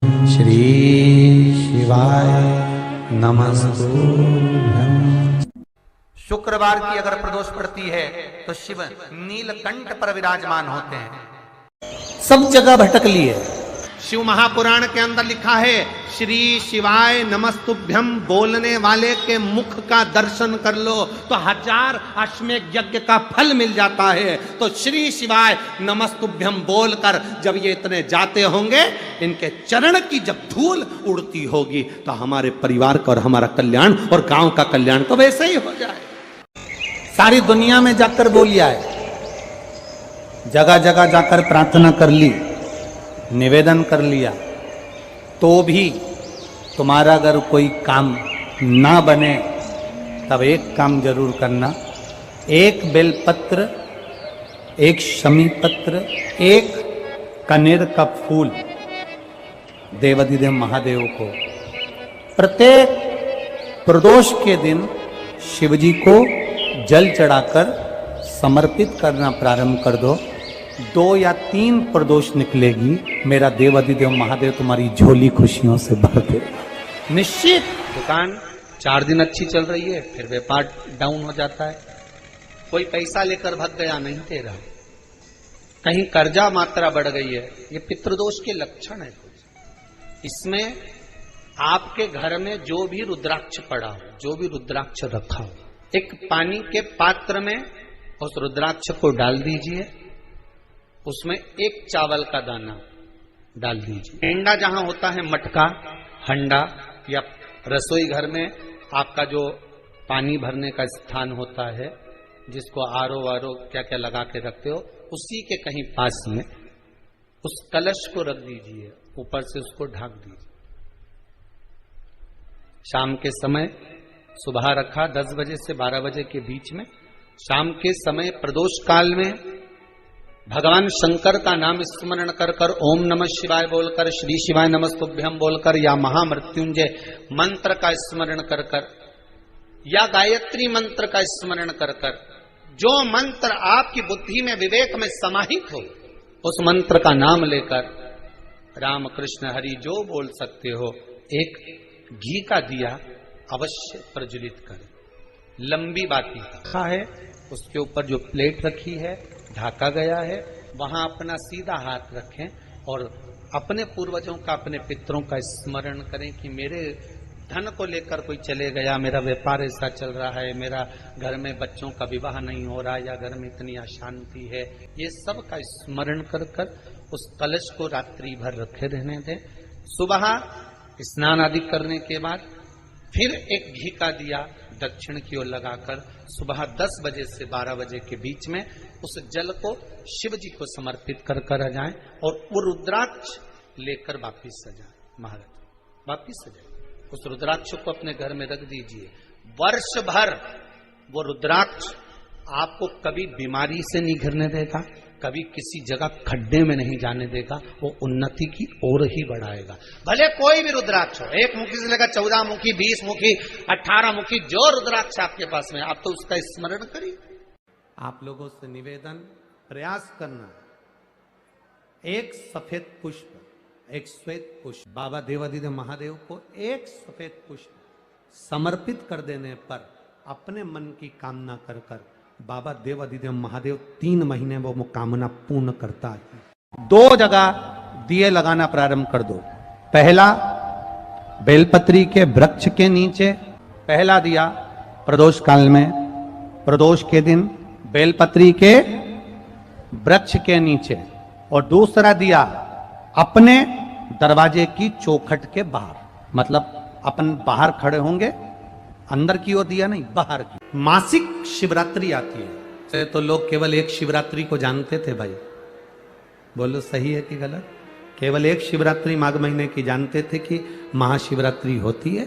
श्री शिवाय नमस्तुभ्यं। शुक्रवार की अगर प्रदोष पड़ती है तो शिव नीलकंठ पर विराजमान होते हैं। सब जगह भटक लिए। शिव महापुराण के अंदर लिखा है, श्री शिवाय नमस्तुभ्यम बोलने वाले के मुख का दर्शन कर लो तो 1000 अश्वमेध यज्ञ का फल मिल जाता है। तो श्री शिवाय नमस्तुभ्यम बोलकर जब ये इतने जाते होंगे, इनके चरण की जब धूल उड़ती होगी तो हमारे परिवार का और हमारा कल्याण और गांव का कल्याण तो वैसे ही हो जाए। सारी दुनिया में जाकर बोलिया है, जगह जगह जाकर प्रार्थना कर ली, निवेदन कर लिया, तो भी तुम्हारा अगर कोई काम ना बने तब एक काम जरूर करना, एक बेलपत्र, एक शमी पत्र, एक कनेर का फूल देवाधिदेव महादेव को प्रत्येक प्रदोष के दिन शिवजी को जल चढ़ाकर समर्पित करना प्रारंभ कर दो। 2 या 3 प्रदोष निकलेगी, मेरा देवाधिदेव महादेव तुम्हारी झोली खुशियों से भर दे निश्चित। दुकान 4 दिन अच्छी चल रही है, फिर व्यापार डाउन हो जाता है। कोई पैसा लेकर भाग गया, नहीं दे रहा, कहीं कर्जा मात्रा बढ़ गई है, ये पितृदोष के लक्षण है। इसमें आपके घर में जो भी रुद्राक्ष पड़ा हो, जो भी रुद्राक्ष रखा हो, एक पानी के पात्र में उस रुद्राक्ष को डाल दीजिए, उसमें एक चावल का दाना डाल दीजिए। हेंडा जहां होता है, मटका, हंडा या रसोई घर में आपका जो पानी भरने का स्थान होता है, जिसको आरो वारो क्या क्या लगा के रखते हो, उसी के कहीं पास में उस कलश को रख दीजिए, ऊपर से उसको ढक दीजिए। शाम के समय, सुबह रखा 10 बजे से 12 बजे के बीच में, शाम के समय प्रदोष काल में भगवान शंकर का नाम स्मरण कर कर, ओम नमः शिवाय बोलकर, श्री शिवाय नमस्तुभ्यम बोलकर, या महामृत्युंजय मंत्र का स्मरण कर कर, या गायत्री मंत्र का स्मरण कर कर, जो मंत्र आपकी बुद्धि में विवेक में समाहित हो, उस मंत्र का नाम लेकर राम कृष्ण हरि जो बोल सकते हो, एक घी का दिया अवश्य प्रज्वलित करें। लंबी बाती रखा है, उसके ऊपर जो प्लेट रखी है, ढाका गया है, वहां अपना सीधा हाथ रखें और अपने पूर्वजों का, अपने पितरों का स्मरण करें कि मेरे धन को लेकर कोई चले गया, मेरा व्यापार ऐसा चल रहा है, मेरा घर में बच्चों का विवाह नहीं हो रहा, या घर में इतनी अशांति है, ये सब का स्मरण कर कर उस कलश को रात्रि भर रखे रहने दें। सुबह स्नान आदि करने के बाद फिर एक घी का दिया दक्षिण की ओर लगाकर सुबह 10 बजे से 12 बजे के बीच में उस जल को शिव जी को समर्पित कर कर आ जाएं और वो रुद्राक्ष लेकर वापिस आ जाए। महाराज वापिस आ जाए, उस रुद्राक्ष को अपने घर में रख दीजिए। वर्ष भर वो रुद्राक्ष आपको कभी बीमारी से नहीं घिरने देगा, कभी किसी जगह खड्डे में नहीं जाने देगा, वो उन्नति की ओर ही बढ़ाएगा। भले कोई भी रुद्राक्ष हो, 1 मुखी से लेकर 14 मुखी, 20 मुखी, 18 मुखी, जो रुद्राक्ष आपके पास में, आप तो उसका स्मरण करिए। आप लोगों से निवेदन, प्रयास करना, एक सफेद पुष्प, एक श्वेत पुष्प, बाबा देवाधिदेव महादेव को एक सफेद पुष्प समर्पित कर देने पर अपने मन की कामना कर कर बाबा देवाधिदेव महादेव 3 महीने वो कामना पूर्ण करता है। 2 जगह दिए लगाना प्रारंभ कर दो। पहला बेलपत्री के वृक्ष के नीचे, पहला दिया प्रदोष काल में, प्रदोष के दिन बेलपत्री के वृक्ष के नीचे, और दूसरा दिया अपने दरवाजे की चौखट के बाहर, मतलब अपन बाहर खड़े होंगे, अंदर की ओर दिया नहीं, बाहर की। मासिक शिवरात्रि आती है तो लोग केवल एक शिवरात्रि को जानते थे भाई, बोलो सही है कि गलत? केवल एक शिवरात्रि माघ महीने की जानते थे कि महाशिवरात्रि होती है।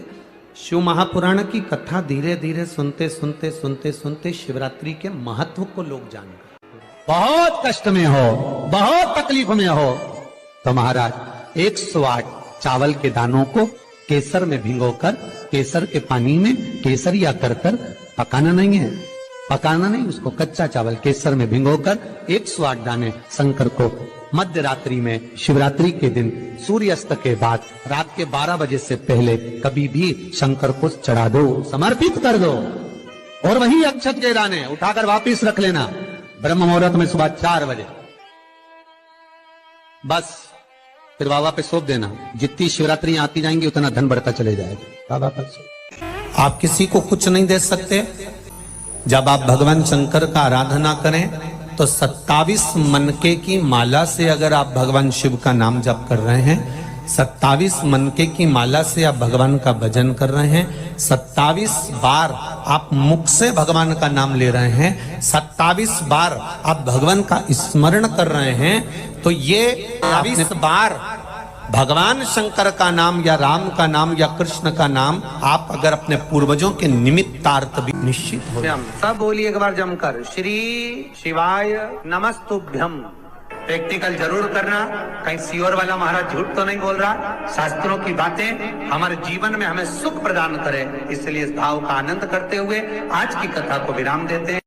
शिव महापुराण की कथा धीरे धीरे सुनते सुनते सुनते सुनते शिवरात्रि के महत्व को लोग जान गए। बहुत कष्ट में हो, बहुत तकलीफ में हो, तो महाराज 108 चावल के दानों को केसर में भिगोकर, केसर के पानी में केसरिया कर कर, पकाना नहीं है, पकाना नहीं, उसको कच्चा चावल केसर में भिगोकर 108 दाने शंकर को मध्य रात्रि में शिवरात्रि के दिन सूर्यास्त के बाद रात के 12 बजे से पहले कभी भी शंकर को चढ़ा दो, समर्पित कर दो। और वही अक्षत के दाने उठाकर वापिस रख लेना ब्रह्म मुहूर्त में सुबह 4 बजे। बस फिर बाबा पे सौंप देना। जितनी शिवरात्रि आती जाएंगी उतना धन बढ़ता चले जाएगा। बाबा पर सौंप। आप किसी को कुछ नहीं दे सकते। जब आप भगवान शंकर का आराधना करें तो 27 मनके की माला से अगर आप भगवान शिव का नाम जप कर रहे हैं, 27 मनके की माला से आप भगवान का भजन कर रहे हैं, 27 बार आप मुख से भगवान का नाम ले रहे हैं, 27 बार आप भगवान का स्मरण कर रहे हैं, तो ये 27 बार भगवान शंकर का नाम या राम का नाम या कृष्ण का नाम आप अगर अपने पूर्वजों के निमित्तार्थ भी निश्चित हो। सब बोलिए एक बार जमकर, श्री शिवाय नमस्तुभ्यम। प्रैक्टिकल जरूर करना, कहीं सियोर वाला महाराज झूठ तो नहीं बोल रहा। शास्त्रों की बातें हमारे जीवन में हमें सुख प्रदान करे, इसलिए इस भाव का आनंद करते हुए आज की कथा को विराम देते हैं।